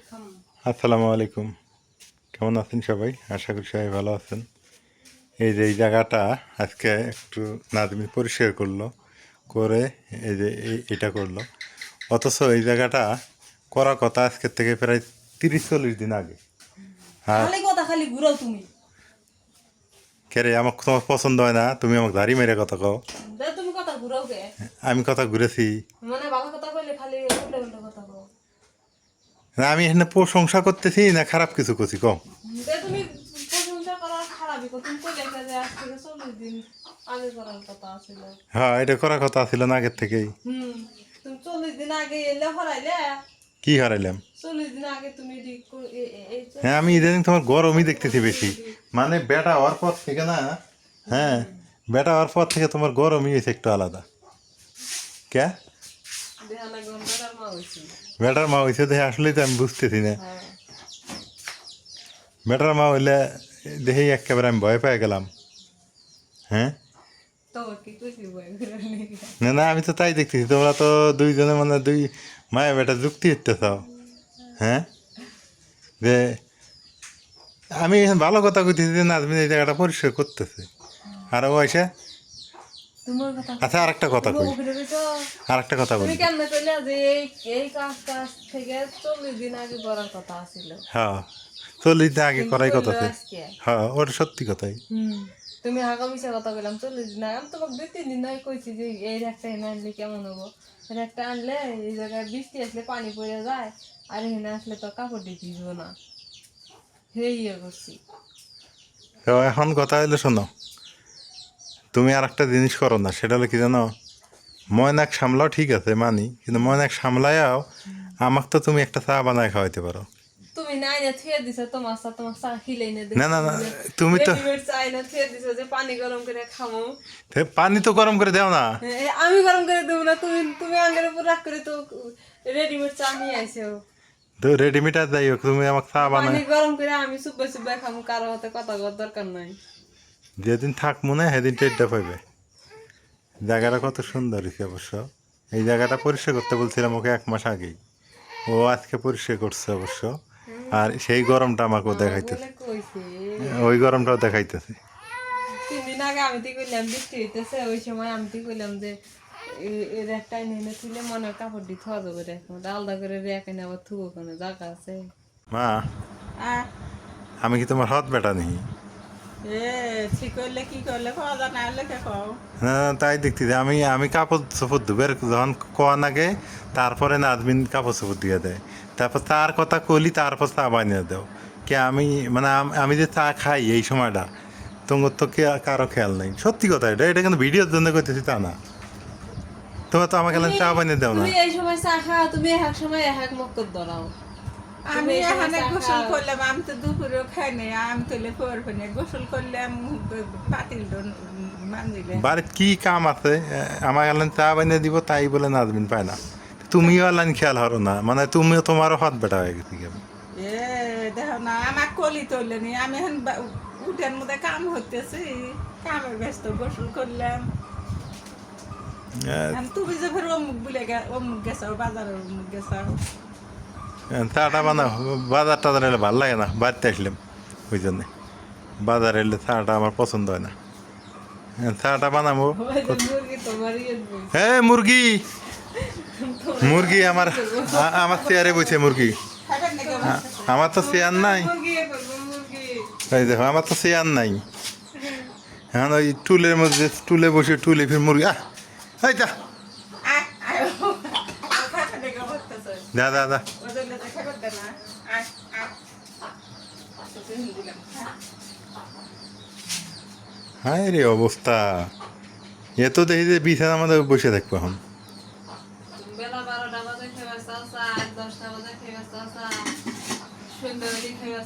আসসালামু আলাইকুম। কেমন আছেন সবাই? আশা করি সবাই ভালো আছেন। এই যে এই জায়গাটা আজকে একটু নাজমি পরিষ্কার করলো, করে এই যে এটা করলো। অথচ এই জায়গাটা করা কথা আজকের থেকে প্রায় 30-40 দিন আগে। আর খালি ঘুরাও তুমি। কেরে আমাকে তোমার পছন্দ হয় না, তুমি আমাকে ধারি মেরে কথা কও। তুমি কথা ঘুরাও কে? আমি কথা ঘুরেছি মানে ভালো কথা কইলে খালি উল্টা উল্টা কথা কও। না, আমি এখানে প্রশংসা করতেছি না খারাপ কিছু করছি কম। তুমি প্রশংসা করার খারাপই কো। তুমি কইলে যে আজ থেকে 40 দিন আগে করার কথা ছিল। হ্যাঁ, এটা করার কথা ছিল না আগের থেকেই। তুমি 40 দিন আগে এলে হরাইলে। কি হারাইলাম? 40 দিন আগে তুমি হ্যাঁ, আমি ইদানিং তোমার গরমই দেখতেছি বেশি। মানে বেটা হওয়ার পর থেকে না, হ্যাঁ বেটা হওয়ার পর থেকে তোমার গরমই হয়েছে একটু আলাদা। কে বেটার মা হয়েছে দেখে আসলেই তো আমি বুঝতেছি না। বেটার মা হইলে দেখেই একেবারে আমি ভয় পেয়ে গেলাম। হ্যাঁ না না, আমি তো তাই দেখতেছি। তোমরা তো দুইজনে মানে দুই মায়ের বেটা যুক্তি হতে চাও। হ্যাঁ, যে আমি ভালো কথা কইতেছি যে নাজমিন এই জায়গাটা পরিষ্কার করতেছে, আর ও এসে আচ্ছা আর একটা কথা কই, আর একটা কথা বলি। হ্যাঁ, 40 দিন আগে করাই কথা। হ্যাঁ, ওটা সত্যি কথাই। তুমি হাগা মিশা কথা বললাম 40 দিন আগে। আমি তোমাকে 2-3 দিন নয় কইছি যে এই একটা এনে আনলে কেমন হবো। একটা আনলে এই জায়গায় বৃষ্টি আসলে পানি পড়ে যায়, আর এখানে আসলে তো কাপড় দিয়ে ভিজবো না। ইয়ে করছি। তো এখন কথা হইলে শোনো, তুমি আর একটা জিনিস করো না, সেটা হলো কি জানো? ময়নাক সামলাও ঠিক আছে মানি, কিন্তু ময়নাক সামলায়াও আমাকে তো তুমি একটা চা বানায় খাওয়াইতে পারো। তুমি নাই না থিয়ে দিছো তোমার চা, তোমার চা খিলেই না। না না না, তুমি তো চাই না থিয়ে দিছো যে পানি গরম করে খামো। পানি তো গরম করে দাও না। আমি গরম করে দেবো না। তুমি তুমি আঙ্গের উপর রাখ করে তো রেডিমেড চা নিয়ে আইছো। তো রেডিমেড আর যাই হোক, তুমি আমাকে চা বানায় পানি গরম করে আমি চুপে চুপে খামো। কারো হাতে কথা কর দরকার নাই। যেদিন থাক মনে সেদিন টেরটা পাইবে। জায়গাটা কত সুন্দর হয়েছে অবশ্য। এই জায়গাটা পরিষ্কার করতে বলছিলাম ওকে 1 মাস আগেই, ও আজকে পরিষ্কার করছে অবশ্য। আর সেই গরমটা আমাকেও দেখাইতেছে, ওই গরমটাও দেখাইতেছে। 3 দিন আগে আমি তো কইলাম বৃষ্টি হইতেছে, ওই সময় আমি তো কইলাম যে এর একটা এনে তুলে মনে কাপড় দিয়ে থোয়া যাবে রেখে আলাদা করে রেখে নিয়ে আবার থুবো কোনো জায়গা আছে। মা, আমি কি তোমার হাত বেটা নেই? হ্যাঁ, তাই দেখতেছি। আমি কাপড় চোপড় ধুবের যখন কোয়ান আগে, তারপরে নাজমিন কাপড় চোপড় দিয়ে দেয়। তারপর তার কথা কলি, তারপর চা বানিয়ে দাও। কে আমি মানে আমি যে চা খাই এই সময়টা, তোমার তো কে কারো খেয়াল নেই। সত্যি কথা, এটা কিন্তু ভিডিওর জন্য করতেছি তা না। তোমার তো আমাকে চা বানিয়ে দাও না। তুমি এই সময় চা খাও, তুমি এক সময় এক মক্কর ধরাও। আমি এখানে গোসল করলাম, আমি তো দুপুরেও খাই নাই। আমি তোলে করবো না, গোসল করলাম পাতিল মানজিলে। বাড়িতে কি কাম আছে? আমার এলেন চা বানিয়ে দিব, তাই বলে নাজমিন পায় না। তুমিও এলেন খেয়াল হরো না, মানে তুমিও তোমারও হাত বেটা হয়ে গেছি কেমন। দেখো না, আমার কলি তোলে নি। আমি এখন উঠের মধ্যে কাম হতেছি, কামে ব্যস্ত। গোসল করলাম। তুমি যে ফের অমুক বলে অমুক গেছাও, বাজারে অমুক গেছাও। চাটা বানাও। বাজার টাজার এলে ভালো লাগে না, বাড়িতে আসলাম ওই জন্যে। বাজারে এলে চাটা আমার পছন্দ হয় না। চাটা বানাবো। হ্যাঁ, মুরগি মুরগি আমার আমার চেয়ারে বসে মুরগি। আমার তো চেয়ার নাই। এই দেখো, আমার তো চেয়ার নাই। এখন ওই টুলের মধ্যে টুলে বসে টুলে ফির মুরগি যা দা দা দা। হায় রে অবস্থা! এ তো দেখি যে বিছানা আমাদের বসে থাকবো এখন। বেলা 12টা বাজে খেয়ে 10টা বাজে খেয়ে সন্ধ্যাবেলা খেয়ে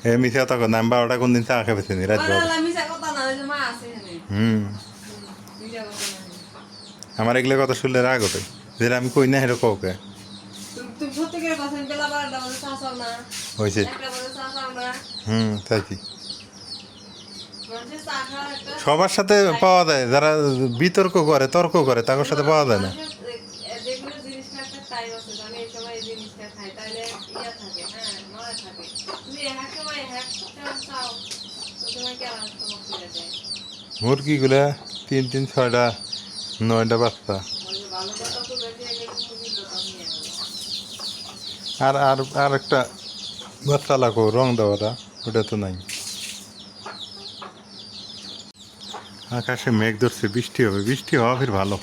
হে মিশা তখন আমি 12টা কোন দিন চা খেয়েছি নি রাত 12টা। আমার এগুলো কথা শুনলে রাগ ওঠে, যেটা আমি কই না হেরো কাউকে। হয়েছে। তাই কি সবার সাথে পাওয়া যায়? যারা বিতর্ক করে, তর্ক করে, তাদের সাথে পাওয়া যায় না। ইয়া থাকে, হ্যাঁ নড়ে থাকে। তুমি এক সময় এক চাও তো তোমার কেমন তোমাকে ফিরে দেয়। মুরগিগুলা 3 6টা 9টা বাচ্চা। বলছে ভালো কথা তো বেশি আগে মুরগির দোকান নিয়ে গেল। আর আর আর একটা বাচ্চা লাগো রং দেওয়াটা, ওটা তো নাই। আকাশে মেঘ ধরছে, বৃষ্টি হবে, বৃষ্টি হওয়া ফির ভালো,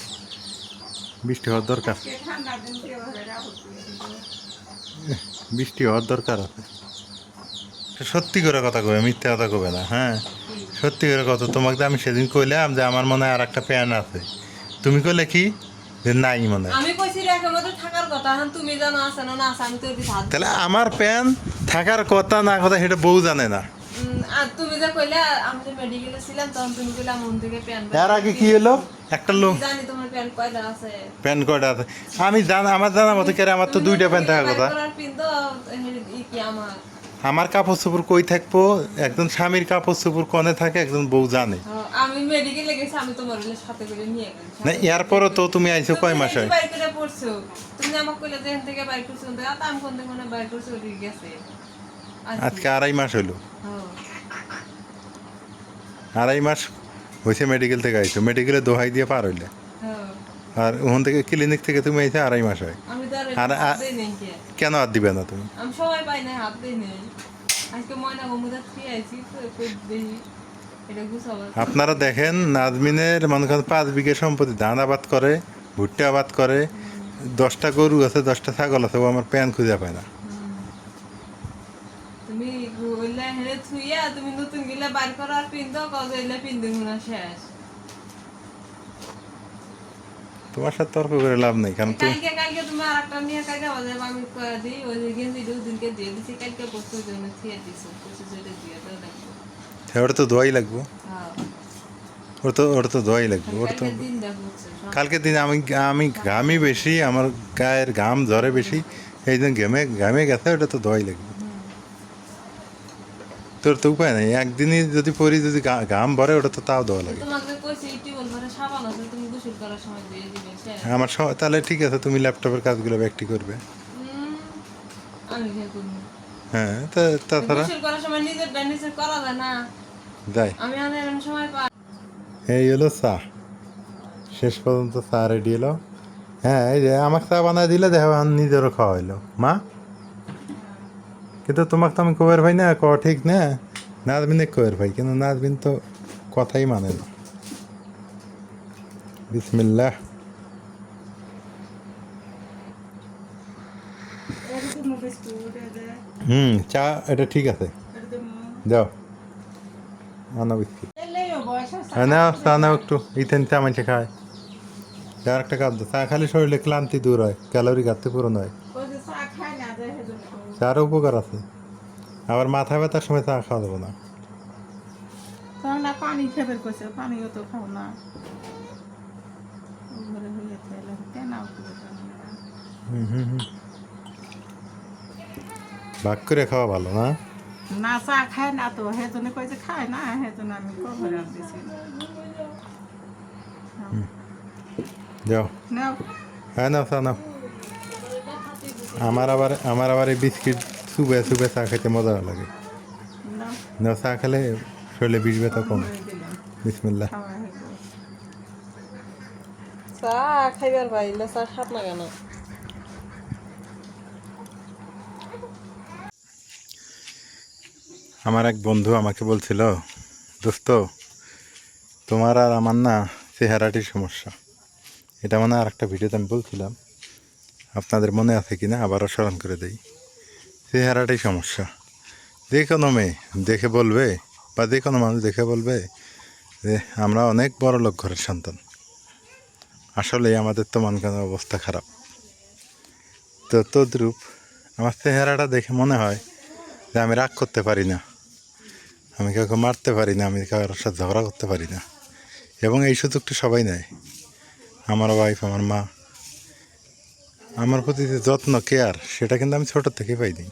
বৃষ্টি হওয়ার দরকার, আজকে ঠান্ডা দিন কেভাবে রাখো বৃষ্টি হওয়ার দরকার আছে। সত্যি করে কথা কবে, মিথ্যা কথা কবে না, হ্যাঁ সত্যি করে কথা। তোমাকে আমি সেদিন কইলাম যে আমার মনে হয় আর একটা প্যান আছে, তুমি কইলে কি যে নাই মনে হয়। আমি কইছি রেখে মধ্যে থাকার কথা, এখন তুমি জানো আছে না না আছে, আমি তো ওই হাত তাহলে আমার প্যান থাকার কথা না কথা সেটা বউ জানে না। আর তুমি যে কইলে আমি তো মেডিকেলে ছিলাম তখন তুমি কইলে মন থেকে প্যান এর আগে কি হলো, একটা লোক জানি তোমার প্যান কয়টা আছে। প্যান কয়টা আছে আমি আমার জানা মতো কেরে, আমার তো 2টা প্যান থাকার কথা। পিন তো কি আমার আমার কাপড় চোপড় কই থাকবো, একজন স্বামীর কাপড় চোপড় কনে থাকে একজন বউ জানে আমি মেডিকেলে গেছি, আমি তোমার সাথে করে নিয়ে গেছি না। এরপরও তো তুমি আইছো কয় মাস হয়? বাইর করে পড়ছো তুমি আমাকে কইলে যে এখান থেকে বাইর করছো, আমি কোন থেকে বাইর করছো ওদিকে গেছে আজকে 2.5 মাস হইলো, হ্যাঁ 2.5 মাস হয়েছে মেডিকেল থেকে আইছো, মেডিকেলে দোহাই দিয়ে পার হইলে, হ্যাঁ আর ওখান থেকে ক্লিনিক থেকে তুমি আইছো 2.5 মাস হয়। আমি তো আর হাত দেই নাই কে, কেন আর দিবে না তুমি? আমি সময় পাই না, হাত দেই নাই। আজকে ময়না গমুদা ফিরে আইছি তো কই দেই এটা গুছাবা। আপনারা দেখেন নাজমিনের মনে করেন 5 বিঘা সম্পত্তি, ধান আবাদ করে, ভুট্টা আবাদ করে, 10টা গরু আছে, 10টা ছাগল আছে, ও আমার প্যান খুঁজে পায় না। তুমি গইলা হেরে থুইয়া তুমি নতুন গিলা বাইর করার পিন দাও কজ এলে পিন দিব না শেষ। তোমার সাথে তর্ক করে লাভ নেই, কারণ তুমি কালকে তুমি আরেকটা নিয়ে কালকে বাজে আমি কয়া দিই ওই যে গেঞ্জি দুদিনকে দিয়ে দিছি, কালকে বস্তু জন্য থিয়ে দিছি কিছু যেটা দিয়ে তো দেখো। ওটা তো দোয়াই লাগবো, হ্যাঁ ওটা তো দোয়াই লাগবে, ওটা তো কালকে দিন দেখো কালকে দিন আমি ঘামি বেশি, আমার গায়ের ঘাম ঝরে বেশি, এই জন্য ঘামে গেছে, ওটা তো দোয়াই লাগবে। তোর তো উপায় নেই, একদিনই যদি পরি যদি ঘাম ভরে ওটা তো তাও দেওয়া লাগে। তোমাকে কইছি টিউবওয়েল ভরে সাবান আছে তুমি গোসল করার সময় দিয়ে দিবে শেষ। আমার তাহলে ঠিক আছে, তুমি ল্যাপটপের কাজগুলো ব্যক্তি করবে। আমি কি করব? হ্যাঁ তাছাড়া গোসল করার সময় নিজের ড্যান্ডিসে করা যায় না, যাই। আমি এমন সময় পাই। এই হলো চা, শেষ পর্যন্ত চা রেডি এলো। হ্যাঁ এই যে আমাকে চা বানায় দিলে দেখো নিজেরও খাওয়া হইলো মা, কিন্তু তোমাকে তো আমি কবের ভাই না, ঠিক না, নাজমিনে কবের ভাই, কিন্তু নাজমিন তো কথাই মানে না। বিসমিল্লাহ। চা এটা ঠিক আছে, যাও আনো বিস্কিট, নাও চা নাও একটু, ইথেন চা মাইছে খায়। আর একটা কাজ, চা খালি শরীরে ক্লান্তি দূর হয়, ক্যালোরি ঘাটতি পূরণ হয়, চার উপকার আছে। আবার মাথা ব্যথার সময় চা খাওয়া যাবে না। তাহলে পানি খেতে কইছে, পানিও তো খাও না। ঘরে হয়ে গেলে কেন ভাগ করে খাওয়া ভালো না? না চা খায় না তো, হেতনে কইছে খায় না, হেতনে আমি কখন দিছি। যাও নাও হ্যাঁ নাও চা নাও। আমার আবার এই বিস্কিট চুবে চা খেতে মজা লাগে। নাও না চা খেলে শরীরে বিষ ব্যথা কম। দিলাম বিসমিল্লাহ। খাওয়া হয়ে গেল। চা খাইবার পাইলে চা খাত না কেন? আমার এক বন্ধু আমাকে বলছিল, দোস্ত তোমার আর আমার না চেহারাটির সমস্যা। এটা মানে আর একটা ভিডিওতে আমি বলছিলাম, আপনাদের মনে আছে কি না আবারও স্মরণ করে দেই। চেহারাটাই সমস্যা। যে কোনো মেয়ে দেখে বলবে বা যে কোনো মানুষ দেখে বলবে যে আমরা অনেক বড় লোক ঘরের সন্তান। আসলে আমাদের তো মন কেন অবস্থা খারাপ। তো তদ্রূপ আমার চেহারাটা দেখে মনে হয় যে আমি রাগ করতে পারি না, আমি কাউকে মারতে পারি না, আমি কারোর সাথে ঝগড়া করতে পারি না। এবং এই সুযোগটা সবাই নেয়, আমার ওয়াইফ, আমার মা, আমার প্রতি যে যত্ন কেয়ার, সেটা কিন্তু আমি ছোটোর থেকে পাইনি।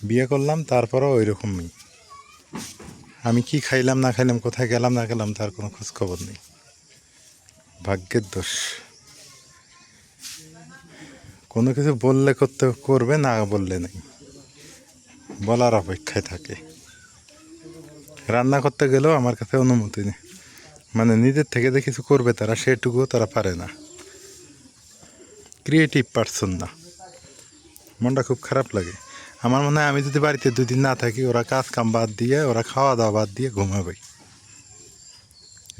বিয়ে করলাম তারপরেও ওই রকমই। আমি কি খাইলাম না খাইলাম, কোথায় গেলাম না গেলাম, তার কোনো খোঁজ খবর নেই। ভাগ্যের দোষ। কোনো কিছু বললে করবে, না বললে নেই, বলার অপেক্ষায় থাকে। রান্না করতে গেলেও আমার কাছে অনুমতি নেই, মানে নিজের থেকে যে কিছু করবে তারা, সেটুকুও তারা পারে না। ক্রিয়েটিভ পারসন না, মনটা খুব খারাপ লাগে। আমার মনে হয় আমি যদি বাড়িতে 2 দিন না থাকি, ওরা কাজ কাম বাদ দিয়ে, ওরা খাওয়া দাওয়া বাদ দিয়ে ঘুমাবে,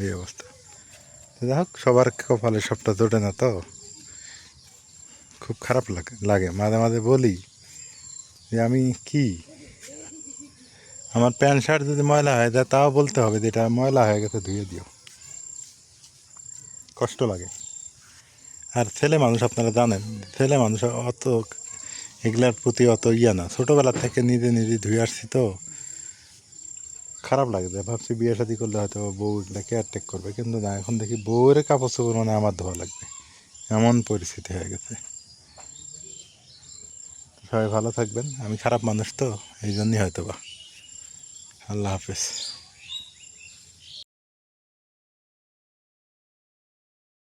এই অবস্থা। যাই হোক, সবার কপালে সবটা জোটে না তো, খুব খারাপ লাগে মাঝে মাঝে বলি যে আমি কি, আমার প্যান্ট শার্ট যদি ময়লা হয়ে যায় তাও বলতে হবে যে এটা ময়লা হয়ে গেছে, ধুয়ে দিও। কষ্ট লাগে। আর ছেলে মানুষ, আপনারা জানেন, ছেলে মানুষ অত এগুলার প্রতি অত না, ছোটোবেলা থেকে নিজে নিজে ধুয়ে আসছি তো খারাপ লাগে। ভাবছি বিয়ে শাদী করলে হয়তো বউ এগুলা কেয়ারটেক করবে, কিন্তু না, এখন দেখি বউয়ের কাপড় চোপড় মানে আমার ধোয়া লাগবে, এমন পরিস্থিতি হয়ে গেছে। সবাই ভালো থাকবেন। আমি খারাপ মানুষ তো, এই জন্যই হয়তো বা। আল্লাহ হাফেজ।